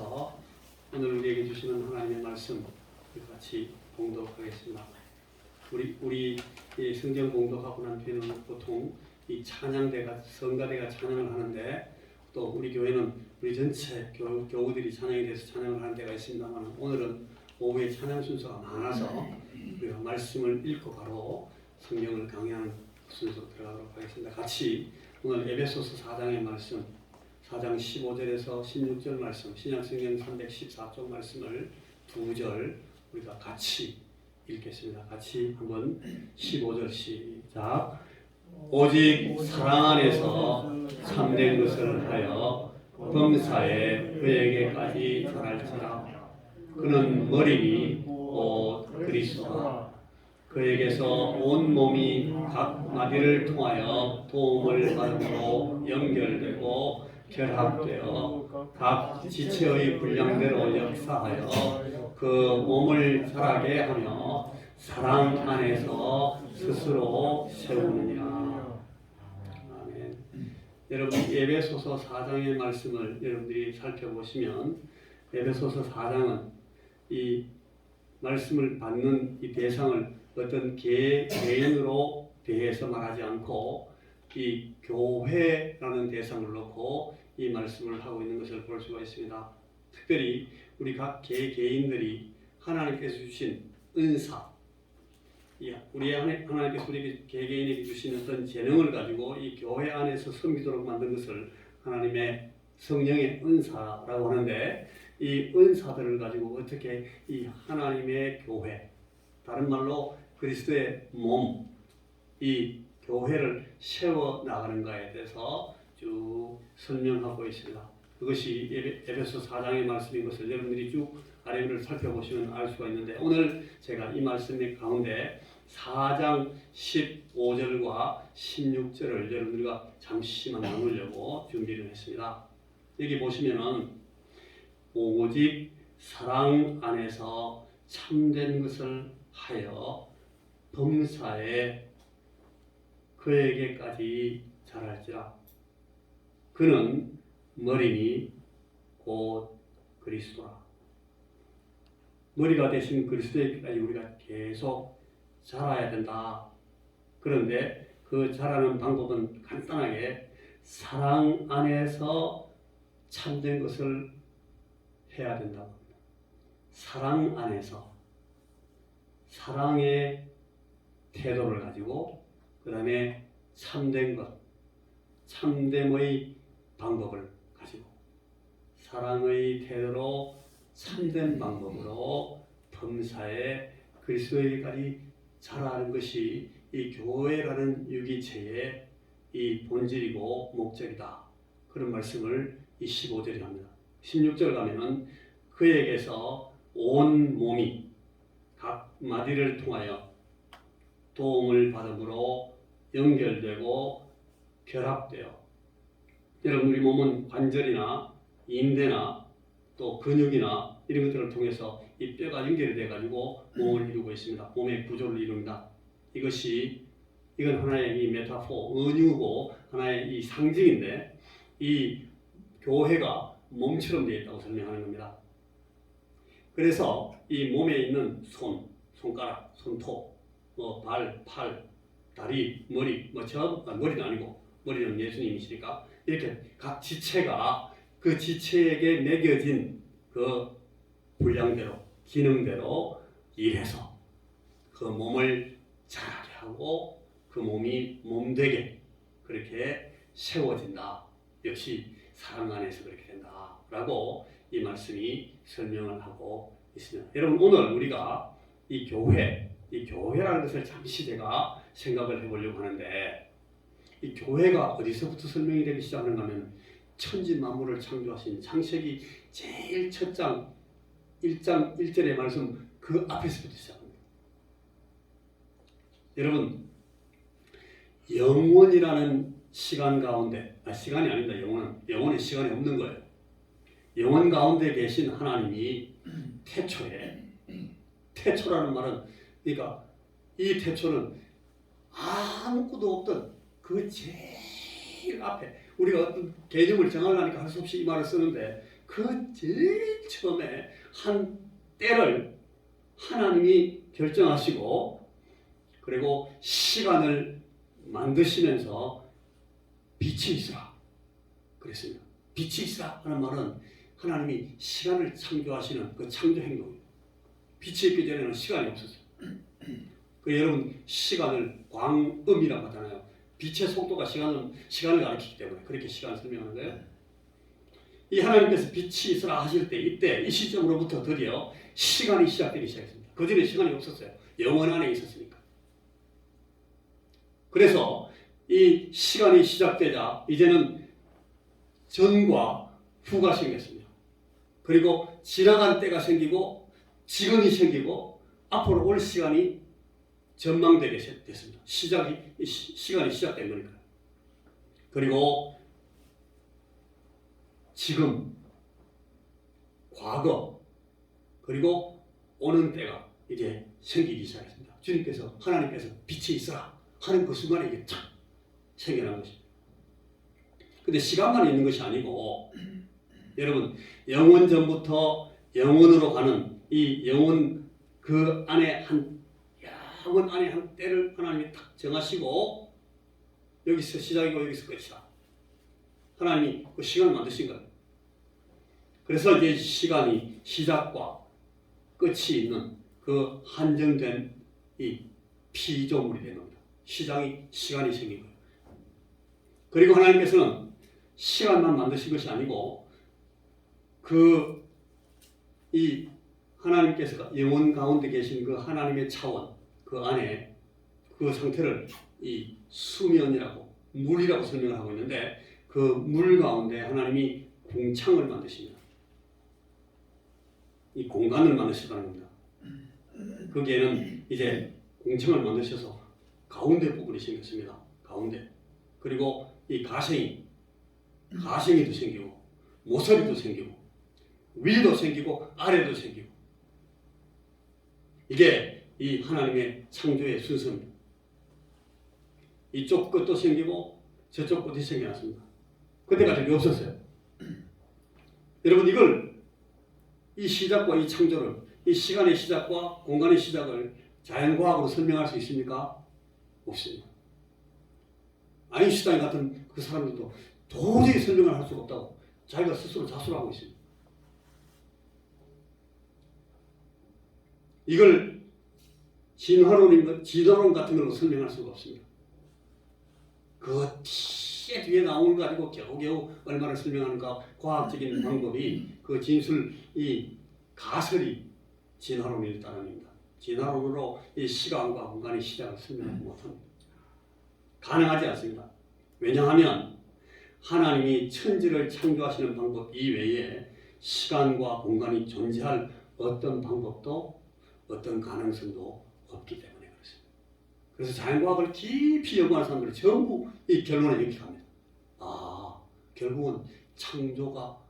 따라서 오늘 우리에게 주시는 하나님의 말씀 같이 봉독하겠습니다. 우리 이 성경 봉독하고 난 뒤에는 보통 이 찬양대가 성가대가 찬양을 하는데 또 우리 교회는 우리 전체 교우들이 찬양에 대해서 찬양을 하는 데가 있습니다만 오늘은 오후에 찬양 순서가 많아서 우리가 말씀을 읽고 바로 성경을 강의하는 순서로 들어가도록 하겠습니다. 같이 오늘 에베소서 4장의 말씀 4장 15절에서 16절 말씀 신약성경 314쪽 말씀을 2절 우리가 같이 읽겠습니다. 같이 한번 15절 시작. 오직 사랑 안에서 참된 것을 하여 범사에 그에게까지 자랄지라. 그는 머리니 곧 그리스도라. 그에게서 온 몸이 각 마디를 통하여 도움을 받음으로 연결되고 결합되어 각 지체의 분량대로 역사하여 그 몸을 자라게 하며 사랑 안에서 스스로 세우느니라. 아멘. 여러분 에베소서 4장의 말씀을 여러분들이 살펴보시면 에베소서 4장은 이 말씀을 받는 이 대상을 어떤 개인으로 대해서 말하지 않고 이 교회라는 대상을 놓고 이 말씀을 하고 있는 것을 볼 수가 있습니다. 특별히 우리 각 개인들이 하나님께서 주신 은사, 우리 하나님께서 우리 개개인에게 주신 어떤 재능을 가지고 이 교회 안에서 섬기도록 만든 것을 하나님의 성령의 은사라고 하는데 이 은사들을 가지고 어떻게 이 하나님의 교회, 다른 말로 그리스도의 몸, 이 교회를 세워 나가는가에 대해서 쭉 설명하고 있습니다. 그것이 에베소 4장의 말씀인 것을 여러분들이 쭉 아래를 살펴보시면 알 수가 있는데 오늘 제가 이 말씀의 가운데 4장 15절과 16절을 여러분들과 잠시만 나누려고 준비를 했습니다. 여기 보시면은 오직 사랑 안에서 참된 것을 하여 범사에 그에게까지 자랄지라. 그는 머리니 곧 그리스도라. 머리가 되신 그리스도에게까지 우리가 계속 자라야 된다. 그런데 그 자라는 방법은 간단하게 사랑 안에서 참된 것을 해야 된다고 합니다. 사랑 안에서 사랑의 태도를 가지고 그 다음에 참된 것, 참됨의 방법을 가지고 사랑의 태도로 참된 방법으로 범사에 그리스도에게까지 자라는 것이 이 교회라는 유기체의 이 본질이고 목적이다. 그런 말씀을 이 15절에 합니다. 16절 가면은 그에게서 온 몸이 각 마디를 통하여 도움을 받음으로 연결되고 결합되어 여러분 우리 몸은 관절이나 인대나 또 근육이나 이런 것들을 통해서 이 뼈가 연결이 돼 가지고 몸을 이루고 있습니다. 몸의 구조를 이룹니다. 이건 하나의 이 메타포, 은유고 하나의 이 상징인데 이 교회가 몸처럼 되어 있다고 설명하는 겁니다. 그래서 이 몸에 있는 손가락, 손톱, 발, 팔, 다리, 머리, 머리는 아니고 머리는 예수님이시니까 이렇게 각 지체가 그 지체에게 매겨진 그 분량대로, 기능대로 일해서 그 몸을 자라게 하고 그 몸이 몸되게 그렇게 세워진다. 역시 사랑 안에서 그렇게 된다라고 이 말씀이 설명을 하고 있습니다. 여러분 오늘 우리가 이 교회라는 것을 잠시 제가 생각을 해보려고 하는데 이 교회가 어디서부터 설명이 되기 시작하는가 하면 천지 만물을 창조하신 창세기 제일 첫 장 1장 1절의 말씀 그 앞에서부터 시작합니다. 여러분 영원이라는 시간 가운데 시간이 아닙니다. 영원은 시간이 없는 거예요. 영원 가운데 계신 하나님이 태초라는 말은 그러니까 이 태초는 아무것도 없던 그 제일 앞에 우리가 어떤 개념을 정하려니까 할 수 없이 이 말을 쓰는데 그 제일 처음에 한 때를 하나님이 결정하시고 그리고 시간을 만드시면서 빛이 있으라 그랬습니다. 빛이 있으라 하는 말은 하나님이 시간을 창조하시는 그 창조 행동이에요. 빛이 있기 전에는 시간이 없었어요. 여러분 시간을 광음이라고 하잖아요. 빛의 속도가 시간을 가리키기 때문에 그렇게 시간을 설명하는 거예요. 이 하나님께서 빛이 있으라 하실 때 이때 이 시점으로부터 드디어 시간이 시작되기 시작했습니다. 그 전에 시간이 없었어요. 영원 안에 있었으니까. 그래서 이 시간이 시작되자 이제는 전과 후가 생겼습니다. 그리고 지나간 때가 생기고 지금이 생기고 앞으로 올 시간이 전망되게 됐습니다. 시간이 시작된 거니까요. 그리고 지금, 과거, 그리고 오는 때가 이제 생기기 시작했습니다. 주님께서 하나님께서 빛이 있어라 하는 그 순간에 이게 탁 생겨난 것입니다. 근데 시간만 있는 것이 아니고 여러분 영원 전부터 영원으로 가는 이 영원 그 안에 영원 안에 한 때를 하나님이 딱 정하시고 여기서 시작이고 여기서 끝이다. 하나님이 그 시간을 만드신 거예요. 그래서 이제 시간이 시작과 끝이 있는 그 한정된 이 피조물이 된 겁니다. 시간이 생긴 거예요. 그리고 하나님께서는 시간만 만드신 것이 아니고 이 하나님께서 영원 가운데 계신 그 하나님의 차원 그 안에 그 상태를 이 수면이라고 물이라고 설명을 하고 있는데 그 물 가운데 하나님이 궁창을 만드십니다. 이 공간을 만드시라는 겁니다. 거기에는 이제 궁창을 만드셔서 가운데 부분이 생겼습니다. 가운데. 그리고 이 가생이도 생기고 모서리도 생기고 위도 생기고 아래도 생기고 이게 이 하나님의 창조의 순서입니다. 이쪽 끝도 생기고 저쪽 끝이 생겨났습니다. 그때까지 그게 없었어요. 여러분 이 시작과 이 창조를 이 시간의 시작과 공간의 시작을 자연과학으로 설명할 수 있습니까? 없습니다. 아인슈타인 같은 그 사람들도 도저히 설명을 할 수가 없다고 자기가 스스로 자수하고 있습니다. 이걸 진화론 같은 걸로 설명할 수가 없습니다. 그 뒤에 나온 걸 가지고 겨우겨우 얼마나 설명하는가 과학적인 방법이 그 진술 이 가설이 진화론을 따릅니다. 진화론으로 이 시간과 공간의 시작을 설명하지 못합니다. 가능하지 않습니다. 왜냐하면 하나님이 천지를 창조하시는 방법 이외에 시간과 공간이 존재할 어떤 방법도 어떤 가능성도 없기 때문에 그렇습니다. 그래서 자연과학을 깊이 연구하는 사람들은 전부 이 결론에 이렇게 갑니다. 결국은 창조가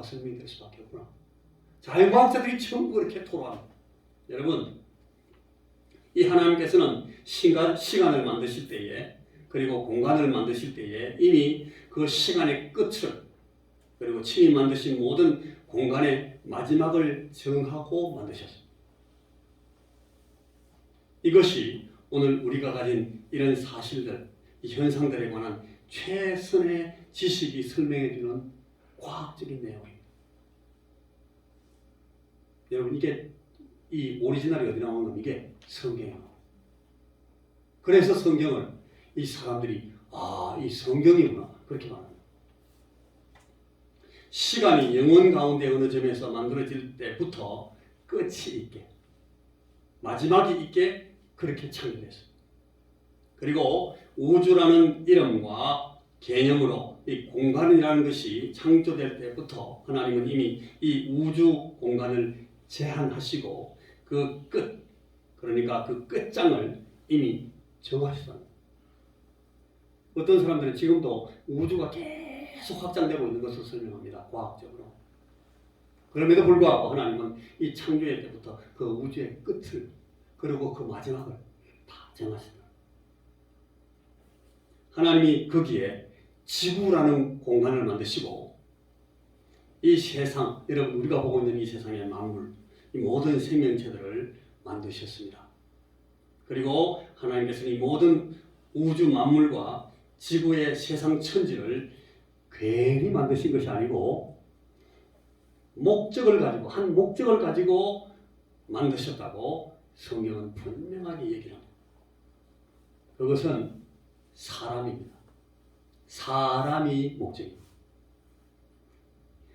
설명될 수밖에 없구나. 자연과학자들이 전부 이렇게 토로합니다. 여러분, 이 하나님께서는 시간을 만드실 때에 그리고 공간을 만드실 때에 이미 그 시간의 끝을 그리고 친히 만드신 모든 공간의 마지막을 정하고 만드셨습니다. 이것이 오늘 우리가 가진 이런 사실들, 이 현상들에 관한 최선의 지식이 설명해주는 과학적인 내용입니다. 여러분 이게 이 오리지널이 어디 나오는 건 이게 성경이에요. 그래서 성경을 이 사람들이 이 성경이구나 그렇게 말합니다. 시간이 영원 가운데 어느 점에서 만들어질 때부터 끝이 있게 마지막이 있게 그렇게 창조됐습니다. 그리고 우주라는 이름과 개념으로 이 공간이라는 것이 창조될 때부터 하나님은 이미 이 우주 공간을 제한하시고 그 끝, 그러니까 그 끝장을 이미 정하셨습니다. 어떤 사람들은 지금도 우주가 계속 확장되고 있는 것을 설명합니다. 과학적으로. 그럼에도 불구하고 하나님은 이 창조의 때부터 그 우주의 끝을 그리고 그 마지막을 다 정하셨습니다. 하나님이 거기에 지구라는 공간을 만드시고 이 세상, 여러분 우리가 보고 있는 이 세상의 만물, 이 모든 생명체들을 만드셨습니다. 그리고 하나님께서는 이 모든 우주 만물과 지구의 세상 천지를 괜히 만드신 것이 아니고 목적을 가지고, 한 목적을 가지고 만드셨다고 성경은 분명하게 얘기를 합니다. 그것은 사람입니다. 사람이 목적입니다.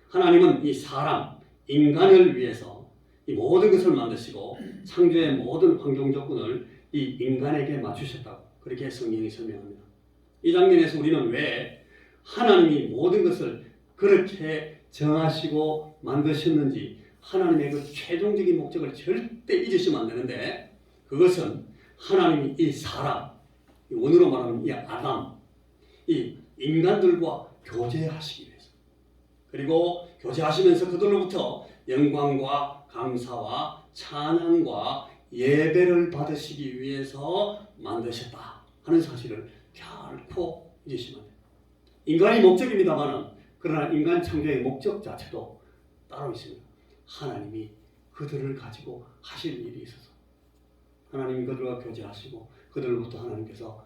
하나님은 이 사람, 인간을 위해서 이 모든 것을 만드시고 창조의 모든 환경 조건을 이 인간에게 맞추셨다고 그렇게 성경이 설명합니다. 이 장면에서 우리는 왜 하나님이 모든 것을 그렇게 정하시고 만드셨는지 하나님의 그 최종적인 목적을 절대 잊으시면 안 되는데, 그것은 하나님이 이 사람, 오늘로 말하면 이 아담, 이 인간들과 교제하시기 위해서, 그리고 교제하시면서 그들로부터 영광과 감사와 찬양과 예배를 받으시기 위해서 만드셨다 하는 사실을 결코 잊으시면 안 됩니다. 인간이 목적입니다만은, 그러나 인간 창조의 목적 자체도 따로 있습니다. 하나님이 그들을 가지고 하실 일이 있어서 하나님이 그들과 교제하시고 그들로부터 하나님께서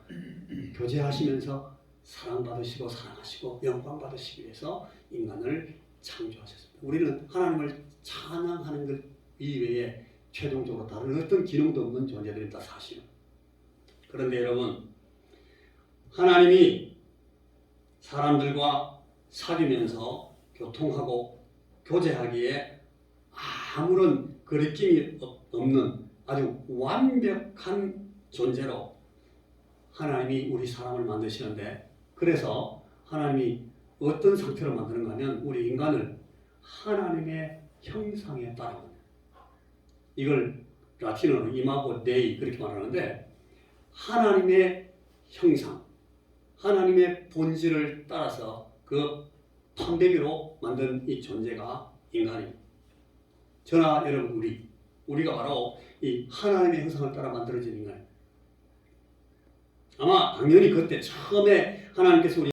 교제하시면서 사랑받으시고 사랑하시고 영광받으시기 위해서 인간을 창조하셨습니다. 우리는 하나님을 찬양하는 것 이외에 최종적으로 다른 어떤 기능도 없는 존재들입니다. 사실은. 그런데 여러분, 하나님이 사람들과 사귀면서 교통하고 교제하기에 아무런 거리낌이 없는 아주 완벽한 존재로 하나님이 우리 사람을 만드시는데, 그래서 하나님이 어떤 상태로 만드는가 하면 우리 인간을 하나님의 형상에 따라 만듭니다. 이걸 라틴어로 이마고 데이 그렇게 말하는데, 하나님의 형상, 하나님의 본질을 따라서 그 판배기로 만든 이 존재가 인간입니다. 저나 여러분 우리가 바로 이 하나님의 형상을 따라 만들어진 인간입니다. 아마 당연히 그때 처음에 하나님께서 우리